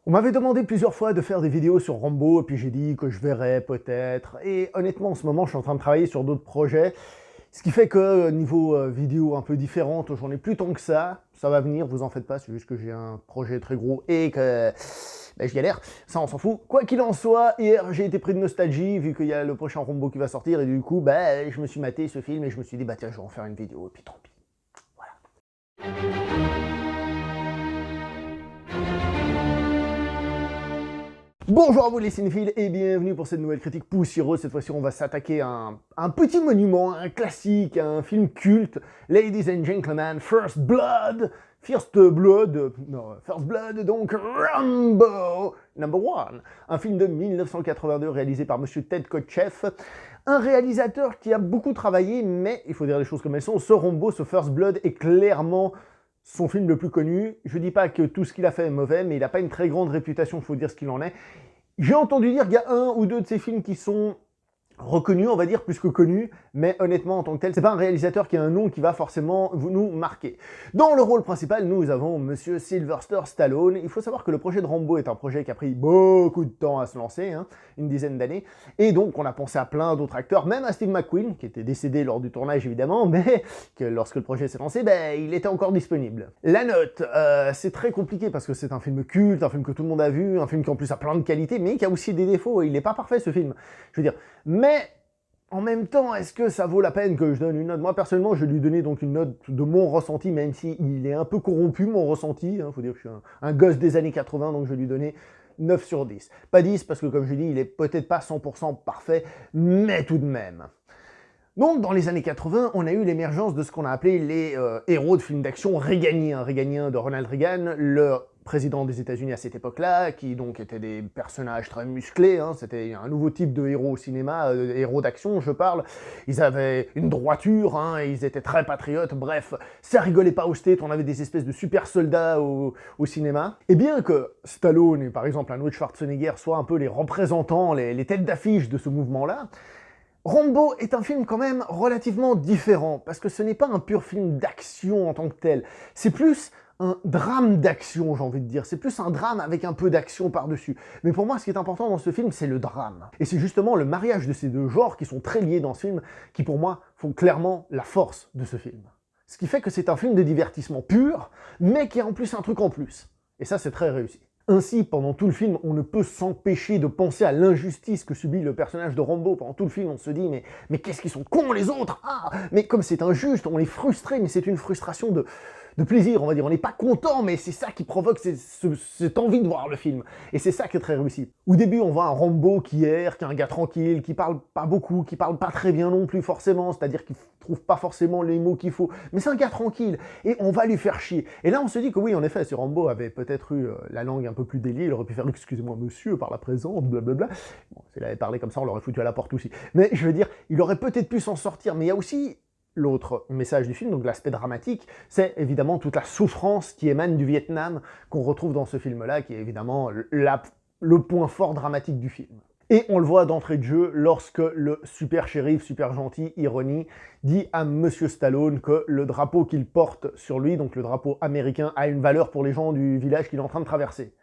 On m'avait demandé plusieurs fois de faire des vidéos sur Rambo, et puis j'ai dit que je verrais peut-être. Et honnêtement, en ce moment, je suis en train de travailler sur d'autres projets, ce qui fait que niveau vidéo un peu différente, j'en ai plus tant que ça. Ça va venir, vous en faites pas, c'est juste que j'ai un projet très gros et que je galère. Ça, on s'en fout. Quoi qu'il en soit, hier, j'ai été pris de nostalgie, vu qu'il y a le prochain Rambo qui va sortir, et du coup, je me suis maté ce film, et je me suis dit, bah tiens, je vais en faire une vidéo, et puis tant pis. Bonjour à vous les cinéphiles et bienvenue pour cette nouvelle critique poussiéreuse. Cette fois-ci, on va s'attaquer à un petit monument, un classique, un film culte. Ladies and gentlemen, First Blood, donc Rambo #1. Un film de 1982 réalisé par Monsieur Ted Kotcheff. Un réalisateur qui a beaucoup travaillé, mais il faut dire les choses comme elles sont. Ce Rambo, ce First Blood est clairement son film le plus connu. Je dis pas que tout ce qu'il a fait est mauvais, mais il n'a pas une très grande réputation, il faut dire ce qu'il en est. J'ai entendu dire qu'il y a un ou deux de ses films qui sont reconnu, on va dire, plus que connu, mais honnêtement, en tant que tel, c'est pas un réalisateur qui a un nom qui va forcément nous marquer. Dans le rôle principal, nous avons Monsieur Sylvester Stallone. Il faut savoir que le projet de Rambo est un projet qui a pris beaucoup de temps à se lancer, une dizaine d'années, et donc on a pensé à plein d'autres acteurs, même à Steve McQueen, qui était décédé lors du tournage évidemment, mais que lorsque le projet s'est lancé, il était encore disponible. La note, c'est très compliqué parce que c'est un film culte, un film que tout le monde a vu, un film qui en plus a plein de qualités, mais qui a aussi des défauts, il n'est pas parfait ce film. Je veux dire, mais en même temps, est-ce que ça vaut la peine que je donne une note? Moi, personnellement, je vais lui donner donc une note de mon ressenti, même s'il est un peu corrompu, mon ressenti. Faut dire que je suis un gosse des années 80, donc je vais lui donner 9 sur 10. Pas 10, parce que comme je dis, il est peut-être pas 100% parfait, mais tout de même. Donc, dans les années 80, on a eu l'émergence de ce qu'on a appelé les héros de films d'action réganiens de Ronald Reagan, le président des États-Unis à cette époque-là, qui donc étaient des personnages très musclés, c'était un nouveau type de héros au cinéma, héros d'action, je parle. Ils avaient une droiture, ils étaient très patriotes, bref, ça rigolait pas aux States, on avait des espèces de super soldats au cinéma. Et bien que Stallone et par exemple Arnold Schwarzenegger soient un peu les représentants, les têtes d'affiche de ce mouvement-là, Rambo est un film quand même relativement différent, parce que ce n'est pas un pur film d'action en tant que tel, c'est plus un drame d'action, j'ai envie de dire. C'est plus un drame avec un peu d'action par-dessus. Mais pour moi, ce qui est important dans ce film, c'est le drame. Et c'est justement le mariage de ces deux genres qui sont très liés dans ce film, qui pour moi font clairement la force de ce film. Ce qui fait que c'est un film de divertissement pur, mais qui a en plus un truc en plus. Et ça, c'est très réussi. Ainsi, pendant tout le film, on ne peut s'empêcher de penser à l'injustice que subit le personnage de Rambo. Pendant tout le film, on se dit « mais qu'est-ce qu'ils sont cons les autres ! Ah, mais comme c'est injuste, on est frustré, mais c'est une frustration de plaisir, on va dire. On n'est pas content, mais c'est ça qui provoque cette envie de voir le film. Et c'est ça qui est très réussi. Au début, on voit un Rambo qui erre, qui est un gars tranquille, qui parle pas beaucoup, qui parle pas très bien non plus forcément, c'est-à-dire qu'il trouve pas forcément les mots qu'il faut, mais c'est un gars tranquille, et on va lui faire chier. Et là, on se dit que oui, en effet, si Rambo avait peut-être eu la langue un peu plus déliée, il aurait pu faire « excusez-moi monsieur, par la présence, blablabla ». Bon, s'il avait parlé comme ça, on l'aurait foutu à la porte aussi. Mais je veux dire, il aurait peut-être pu s'en sortir, mais il y a aussi l'autre message du film, donc l'aspect dramatique, c'est évidemment toute la souffrance qui émane du Vietnam qu'on retrouve dans ce film-là, qui est évidemment le point fort dramatique du film. Et on le voit d'entrée de jeu lorsque le super shérif, super gentil, ironie, dit à Monsieur Stallone que le drapeau qu'il porte sur lui, donc le drapeau américain, a une valeur pour les gens du village qu'il est en train de traverser.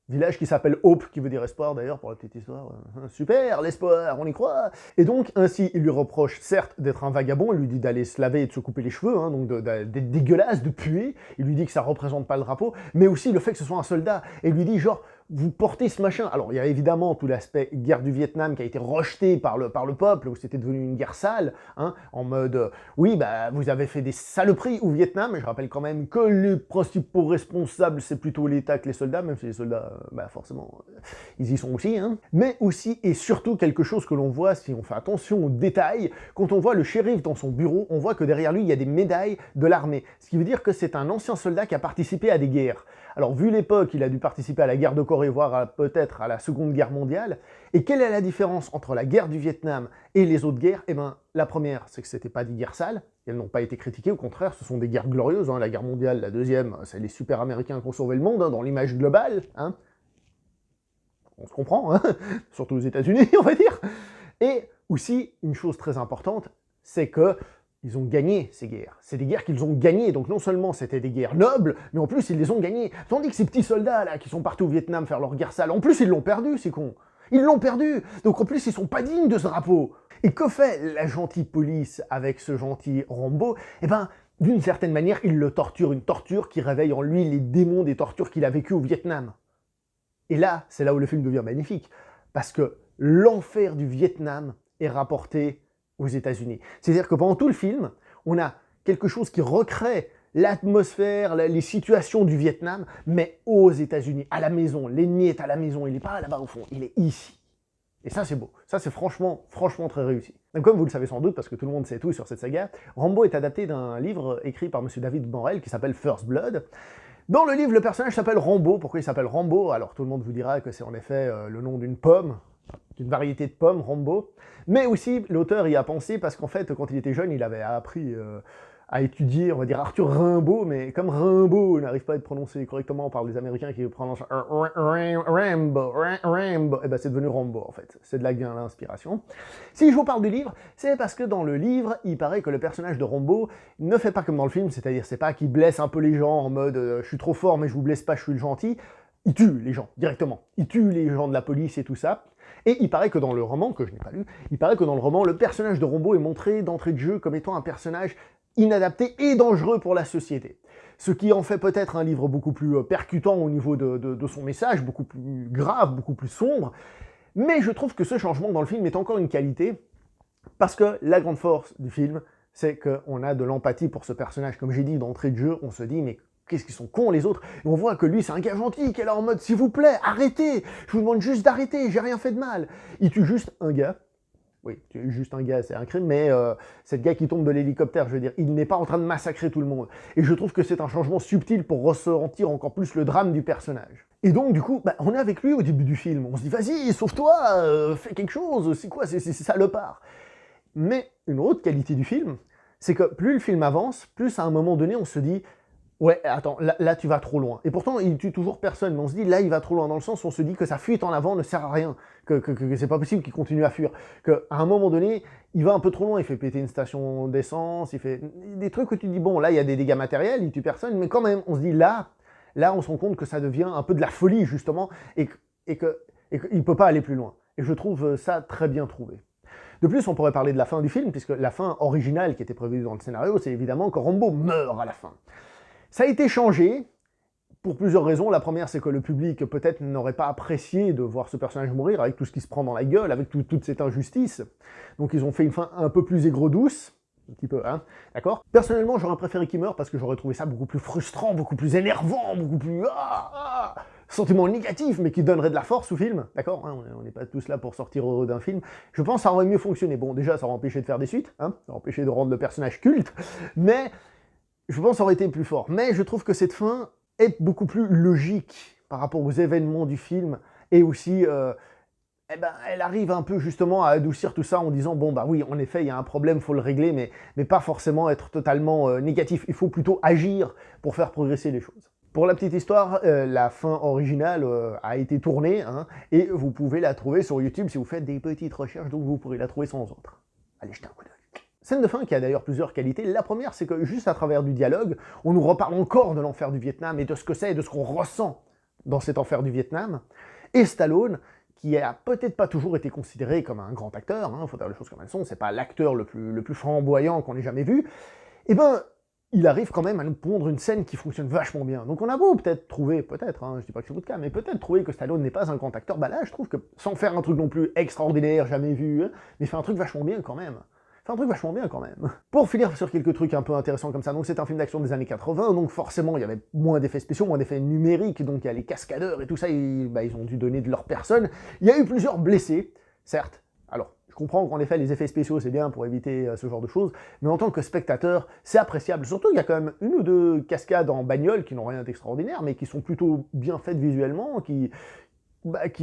Village qui s'appelle Hope, qui veut dire espoir d'ailleurs, pour la petite histoire. Super, l'espoir, on y croit. Et donc, ainsi, il lui reproche certes d'être un vagabond, il lui dit d'aller se laver et de se couper les cheveux, donc d'être dégueulasse, de puer, il lui dit que ça représente pas le drapeau, mais aussi le fait que ce soit un soldat, et il lui dit genre, vous portez ce machin. Alors, il y a évidemment tout l'aspect guerre du Vietnam qui a été rejeté par le peuple, où c'était devenu une guerre sale, en mode, oui, vous avez fait des saloperies au Vietnam, mais je rappelle quand même que les principaux responsables, c'est plutôt l'État que les soldats, même si les soldats, forcément, ils y sont aussi, Mais aussi, et surtout, quelque chose que l'on voit, si on fait attention aux détails, quand on voit le shérif dans son bureau, on voit que derrière lui, il y a des médailles de l'armée, ce qui veut dire que c'est un ancien soldat qui a participé à des guerres. Alors, vu l'époque, il a dû participer à la guerre de Corée, voire peut-être à la Seconde Guerre mondiale. Et quelle est la différence entre la guerre du Vietnam et les autres guerres? Eh bien, la première, c'est que c'était pas des guerres sales, elles n'ont pas été critiquées, au contraire, ce sont des guerres glorieuses. La guerre mondiale, la deuxième, c'est les super américains qui ont sauvé le monde, dans l'image globale. On se comprend, surtout aux États-Unis, on va dire. Et aussi, une chose très importante, c'est que ils ont gagné ces guerres. C'est des guerres qu'ils ont gagnées, donc non seulement c'était des guerres nobles, mais en plus ils les ont gagnées. Tandis que ces petits soldats là qui sont partis au Vietnam faire leur guerre sale, en plus ils l'ont perdu, c'est con. Ils l'ont perdu, donc en plus ils sont pas dignes de ce drapeau. Et que fait la gentille police avec ce gentil Rambo? Eh ben, d'une certaine manière, il le torture, une torture qui réveille en lui les démons des tortures qu'il a vécues au Vietnam. Et là, c'est là où le film devient magnifique, parce que l'enfer du Vietnam est rapporté aux États-Unis. C'est-à-dire que pendant tout le film, on a quelque chose qui recrée l'atmosphère, les situations du Vietnam, mais aux États-Unis, à la maison. L'ennemi est à la maison, il n'est pas là-bas au fond, il est ici. Et ça, c'est beau. Ça, c'est franchement très réussi. Donc, comme vous le savez sans doute, parce que tout le monde sait tout sur cette saga, Rambo est adapté d'un livre écrit par M. David Morrell qui s'appelle First Blood. Dans le livre, le personnage s'appelle Rambo. Pourquoi il s'appelle Rambo? Alors, tout le monde vous dira que c'est en effet le nom d'une pomme, d'une variété de pommes, Rambo. Mais aussi, l'auteur y a pensé parce qu'en fait, quand il était jeune, il avait appris à étudier, on va dire Arthur Rimbaud, mais comme Rimbaud n'arrive pas à être prononcé correctement par les Américains qui prononcent Rambo, et ben c'est devenu Rambo en fait. C'est de là que vient l'inspiration. Si je vous parle du livre, c'est parce que dans le livre, il paraît que le personnage de Rambo ne fait pas comme dans le film, c'est-à-dire c'est pas qu'il blesse un peu les gens en mode je suis trop fort mais je vous blesse pas, je suis le gentil. Il tue les gens, directement. Il tue les gens de la police et tout ça. Et il paraît que dans le roman, que je n'ai pas lu, il paraît que dans le roman, le personnage de Rambo est montré d'entrée de jeu comme étant un personnage inadapté et dangereux pour la société. Ce qui en fait peut-être un livre beaucoup plus percutant au niveau de son message, beaucoup plus grave, beaucoup plus sombre. Mais je trouve que ce changement dans le film est encore une qualité, parce que la grande force du film, c'est qu'on a de l'empathie pour ce personnage. Comme j'ai dit, d'entrée de jeu, on se dit, mais qu'est-ce qu'ils sont cons les autres? Et on voit que lui, c'est un gars gentil, qui est là en mode, s'il vous plaît, arrêtez, je vous demande juste d'arrêter, j'ai rien fait de mal. Il tue juste un gars. Oui, juste un gars, c'est un crime, mais c'est le gars qui tombe de l'hélicoptère, je veux dire, il n'est pas en train de massacrer tout le monde. Et je trouve que c'est un changement subtil pour ressentir encore plus le drame du personnage. Et donc, du coup, on est avec lui au début du film, on se dit, vas-y, sauve-toi, fais quelque chose, c'est quoi, c'est salopard. Mais une autre qualité du film, c'est que plus le film avance, plus à un moment donné, on se dit, ouais, attends, là tu vas trop loin. Et pourtant, il tue toujours personne, mais on se dit, là il va trop loin, dans le sens où on se dit que sa fuite en avant ne sert à rien, que c'est pas possible qu'il continue à fuir, qu'à un moment donné, il va un peu trop loin, il fait péter une station d'essence, il fait des trucs où tu te dis, bon, là il y a des dégâts matériels, il tue personne, mais quand même, on se dit, là on se rend compte que ça devient un peu de la folie, justement, et qu'il peut pas aller plus loin. Et je trouve ça très bien trouvé. De plus, on pourrait parler de la fin du film, puisque la fin originale qui était prévue dans le scénario, c'est évidemment que Rambo meurt à la fin. Ça a été changé pour plusieurs raisons. La première, c'est que le public peut-être n'aurait pas apprécié de voir ce personnage mourir avec tout ce qui se prend dans la gueule, avec toute cette injustice. Donc ils ont fait une fin un peu plus aigre-douce, un petit peu, hein, d'accord? Personnellement, j'aurais préféré qu'il meure parce que j'aurais trouvé ça beaucoup plus frustrant, beaucoup plus énervant, beaucoup plus... sentiment négatif, mais qui donnerait de la force au film, d'accord, hein, on n'est pas tous là pour sortir heureux d'un film. Je pense que ça aurait mieux fonctionné. Bon, déjà, ça aurait empêché de faire des suites, hein, ça aurait empêché de rendre le personnage culte, mais... je pense que ça aurait été plus fort, mais je trouve que cette fin est beaucoup plus logique par rapport aux événements du film, et aussi, elle arrive un peu justement à adoucir tout ça en disant, bon bah oui, en effet, il y a un problème, il faut le régler, mais pas forcément être totalement négatif, il faut plutôt agir pour faire progresser les choses. Pour la petite histoire, la fin originale a été tournée, hein, et vous pouvez la trouver sur YouTube si vous faites des petites recherches, donc vous pourrez la trouver sans autre. Allez, jetez un coup d'œil. Scène de fin qui a d'ailleurs plusieurs qualités. La première, c'est que juste à travers du dialogue, on nous reparle encore de l'enfer du Vietnam et de ce que c'est et de ce qu'on ressent dans cet enfer du Vietnam. Et Stallone, qui a peut-être pas toujours été considéré comme un grand acteur, hein, faut dire les choses comme elles sont, c'est pas l'acteur le plus flamboyant qu'on ait jamais vu, et ben, il arrive quand même à nous pondre une scène qui fonctionne vachement bien. Donc on a beau peut-être trouver, je dis pas que c'est votre cas, mais peut-être trouver que Stallone n'est pas un grand acteur, bah là, je trouve que, sans faire un truc non plus extraordinaire, jamais vu, hein, mais fait un truc vachement bien quand même. Pour finir sur quelques trucs un peu intéressants comme ça, donc c'est un film d'action des années 80, donc forcément il y avait moins d'effets spéciaux, moins d'effets numériques, donc il y a les cascadeurs et tout ça, ils ont dû donner de leur personne. Il y a eu plusieurs blessés, certes. Alors, je comprends qu'en effet les effets spéciaux c'est bien pour éviter ce genre de choses, mais en tant que spectateur, c'est appréciable. Surtout il y a quand même une ou deux cascades en bagnole qui n'ont rien d'extraordinaire, mais qui sont plutôt bien faites visuellement, qui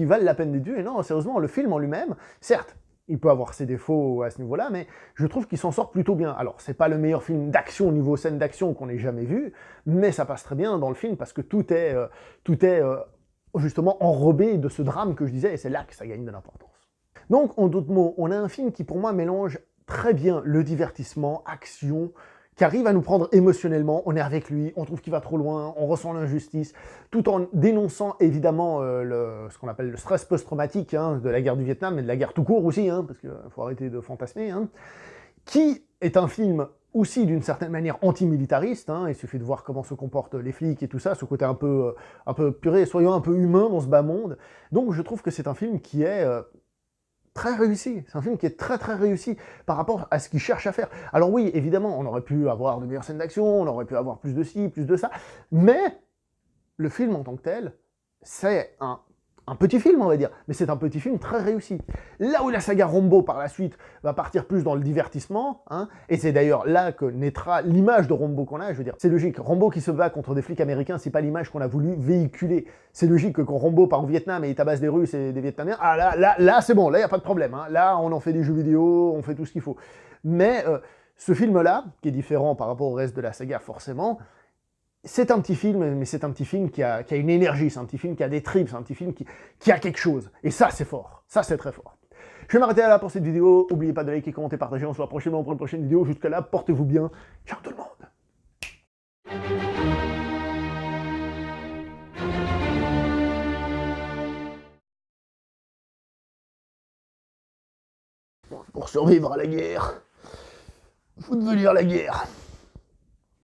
valent la peine d'être vues. Et non, sérieusement, le film en lui-même, certes, il peut avoir ses défauts à ce niveau-là, mais je trouve qu'il s'en sort plutôt bien. Alors, c'est pas le meilleur film d'action au niveau scène d'action qu'on ait jamais vu, mais ça passe très bien dans le film parce que tout est justement enrobé de ce drame que je disais, et c'est là que ça gagne de l'importance. Donc, en d'autres mots, on a un film qui pour moi mélange très bien le divertissement, action, qui arrive à nous prendre émotionnellement, on est avec lui, on trouve qu'il va trop loin, on ressent l'injustice, tout en dénonçant évidemment ce qu'on appelle le stress post-traumatique hein, de la guerre du Vietnam, et de la guerre tout court aussi, hein, parce qu'il faut arrêter de fantasmer, hein, qui est un film aussi d'une certaine manière antimilitariste, hein, il suffit de voir comment se comportent les flics et tout ça, ce côté un peu purée, soyons un peu humains dans ce bas monde. Donc je trouve que c'est un film qui est très réussi, c'est un film qui est très très réussi par rapport à ce qu'il cherche à faire. Alors oui, évidemment, on aurait pu avoir de meilleures scènes d'action, on aurait pu avoir plus de ci, plus de ça, mais le film en tant que tel, c'est un petit film, on va dire, mais c'est un petit film très réussi. Là où la saga Rambo, par la suite, va partir plus dans le divertissement, hein, et c'est d'ailleurs là que naîtra l'image de Rambo qu'on a, je veux dire, c'est logique, Rambo qui se bat contre des flics américains, c'est pas l'image qu'on a voulu véhiculer. C'est logique que quand Rambo part au Vietnam et il tabasse des Russes et des Vietnamiens, ah là c'est bon, là il n'y a pas de problème, hein, là on en fait des jeux vidéo, on fait tout ce qu'il faut. Mais ce film-là, qui est différent par rapport au reste de la saga forcément, c'est un petit film, mais c'est un petit film qui a une énergie, c'est un petit film qui a des tripes, c'est un petit film qui a quelque chose. Et ça, c'est fort. Ça, c'est très fort. Je vais m'arrêter là pour cette vidéo. N'oubliez pas de liker, commenter, partager. On se voit prochainement pour une prochaine vidéo. Jusqu'à là, portez-vous bien. Ciao tout le monde. Pour survivre à la guerre, faut devenir la guerre.